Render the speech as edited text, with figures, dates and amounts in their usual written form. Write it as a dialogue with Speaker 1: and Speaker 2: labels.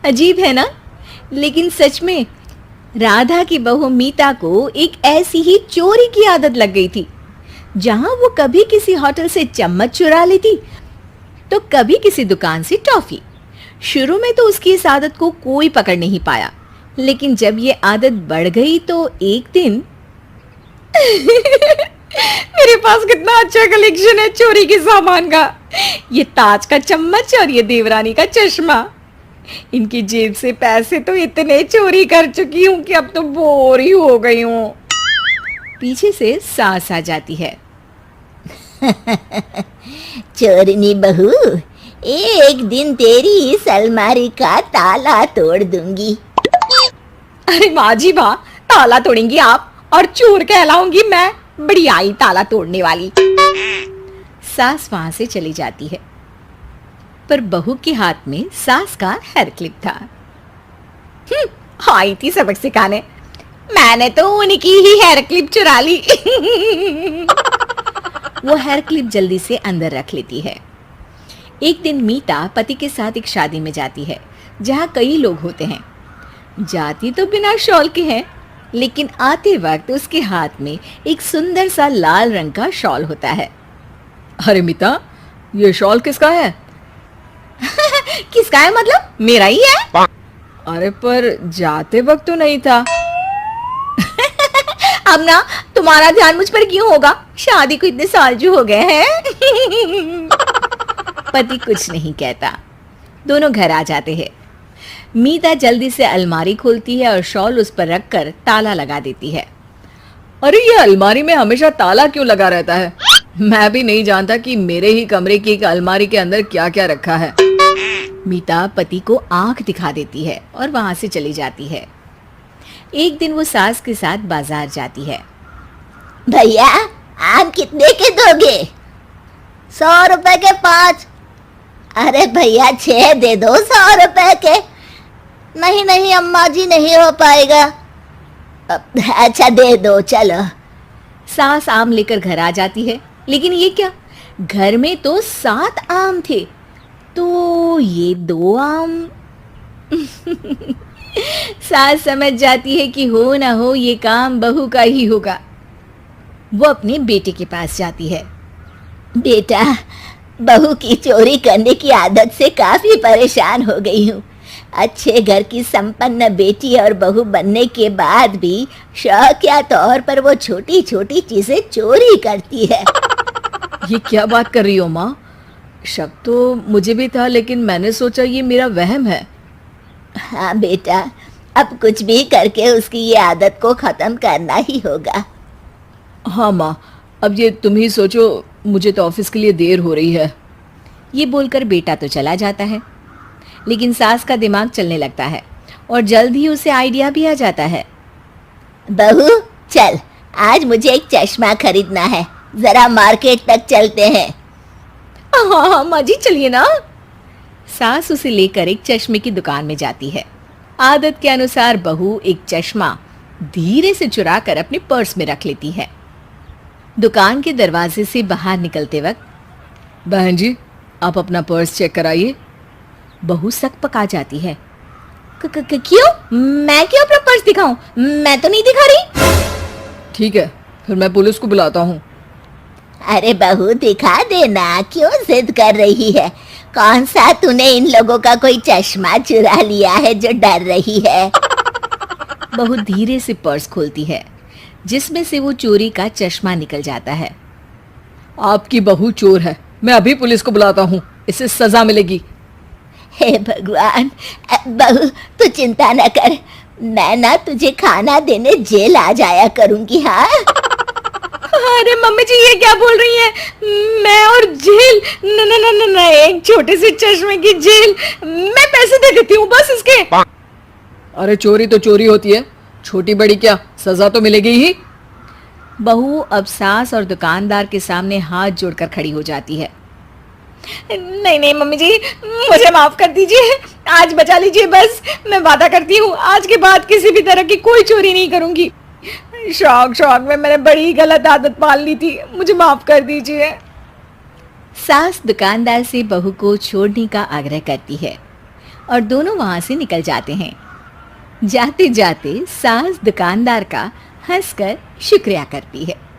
Speaker 1: अजीब है ना, लेकिन सच में राधा की बहू मीता को एक ऐसी ही चोरी की आदत लग गई थी। जहां वो कभी किसी होटल से चम्मच चुरा लेती तो कभी किसी दुकान से टॉफी। शुरू में तो उसकी इस आदत को कोई पकड़ नहीं पाया, लेकिन जब ये आदत बढ़ गई तो एक दिन मेरे पास कितना अच्छा कलेक्शन है चोरी के सामान का। ये ताज का चम्मच और ये देवरानी का चश्मा। इनकी जेब से पैसे तो इतने चोरी कर चुकी हूं कि अब तो बोर ही हो गई हूं। पीछे से सास आ जाती है।
Speaker 2: चोरनी बहू, एक दिन तेरी इस अलमारी का ताला तोड़ दूंगी।
Speaker 1: अरे माँ जी वाह, ताला तोड़ेंगी आप और चोर कहलाऊंगी मैं। बड़ी आई ताला तोड़ने वाली। सास वहां से चली जाती है, पर बहू के हाथ में सास का हेयर क्लिप था। आई थी सबक सिखाने, मैंने तो उनकी ही हेयर क्लिप चुरा ली। वो हेयर क्लिप जल्दी से अंदर रख लेती है। एक दिन मीता पति के साथ एक शादी में जाती है जहां कई लोग होते हैं। जाती तो बिना शॉल के है, लेकिन आते वक्त उसके हाथ में एक सुंदर सा लाल रंग का शॉल होता है। अरे मीता, ये शॉल किसका है?
Speaker 2: किसका है मतलब? मेरा ही है।
Speaker 1: अरे पर जाते वक्त तो नहीं था।
Speaker 2: अब ना तुम्हारा ध्यान मुझ पर क्यों होगा? शादी को इतने साल जो हो गए हैं।
Speaker 1: पति कुछ नहीं कहता। दोनों घर आ जाते हैं। मीता जल्दी से अलमारी खोलती है और शॉल उस पर रखकर ताला लगा देती है। अरे ये अलमारी में हमेशा ताला क्यों लगा रहता है? मैं भी नहीं जानता कि मेरे ही कमरे की एक अलमारी के अंदर क्या क्या रखा है। मीता पति को आंख दिखा देती है और वहां से चली जाती है। एक दिन वो सास के साथ बाजार जाती है।
Speaker 2: भैया, आम कितने के दोगे? 100 रुपए के 5। अरे भैया 6 दे दो 100 रुपए के। नहीं नहीं अम्मा जी, नहीं हो पाएगा। अच्छा दे दो चलो।
Speaker 1: सास आम लेकर घर आ जाती है, लेकिन ये क्या, घर में तो 7 आम थे, तो ये 2 आम। सास समझ जाती है कि हो ना हो ये काम बहू का ही होगा। वो अपने बेटे के पास जाती है।
Speaker 2: बेटा, बहू की चोरी करने की आदत से काफी परेशान हो गई हूँ। अच्छे घर की संपन्न बेटी और बहू बनने के बाद भी शौकिया तौर पर वो छोटी छोटी चीजें चोरी करती है।
Speaker 1: ये क्या बात कर रही हो माँ? शक तो मुझे भी था, लेकिन मैंने सोचा ये मेरा वहम है।
Speaker 2: हाँ बेटा, अब कुछ भी करके उसकी ये आदत को खत्म करना ही होगा।
Speaker 1: हाँ माँ, अब ये तुम ही सोचो, मुझे तो ऑफिस के लिए देर हो रही है। ये बोलकर बेटा तो चला जाता है, लेकिन सास का दिमाग चलने लगता है और जल्द ही उसे आइडिया भी आ जाता है।
Speaker 2: बहू चल, आज मुझे एक चश्मा खरीदना है, जरा मार्केट तक चलते हैं।
Speaker 1: हाँ हाँ माँ जी, चलिए ना। सास उसे लेकर एक चश्मे की दुकान में जाती है। आदत के अनुसार बहू एक चश्मा धीरे से चुराकर अपने पर्स में रख लेती है। दुकान के दरवाजे से बाहर निकलते वक्त, बहन जी आप अपना पर्स चेक कराइए। बहू सक पका जाती है।
Speaker 2: क्यों? मैं क्यों अपना पर्स दिखाऊं? मैं तो नहीं दिखा रही।
Speaker 1: ठीक है, फिर मैं पुलिस को बुलाता हूँ।
Speaker 2: अरे बहू दिखा देना, क्यों जिद कर रही है? कौन सा तूने इन लोगों का कोई चश्मा चुरा लिया है जो डर रही है?
Speaker 1: बहू धीरे से पर्स खोलती है, जिसमें से वो चोरी का चश्मा निकल जाता है। आपकी बहू चोर है, मैं अभी पुलिस को बुलाता हूँ, इसे सजा मिलेगी।
Speaker 2: हे भगवान, बहू तू चिंता न कर, मैं ना तुझे खाना देने जेल आ जाया करूंगी। हाँ
Speaker 1: अरे मम्मी जी ये क्या बोल रही हैं? मैं और जेल? न न न न, एक छोटे से चश्मे की जेल? मैं पैसे दे देती हूँ बस इसके। अरे चोरी तो चोरी होती है, छोटी बड़ी क्या, सजा तो मिलेगी ही। बहू अब सास और दुकानदार के सामने हाथ जोड़कर खड़ी हो जाती है। नहीं नहीं मम्मी जी, मुझे माफ कर दीजिए, आज बचा लीजिए बस। मैं वादा करती हूँ आज के बाद किसी भी तरह की कोई चोरी नहीं करूंगी। शौक में मैंने बड़ी गलत आदत पाल ली थी, मुझे माफ कर दीजिए। सास दुकानदार से बहू को छोड़ने का आग्रह करती है और दोनों वहां से निकल जाते हैं। जाते जाते सास दुकानदार का हंसकर शुक्रिया करती है।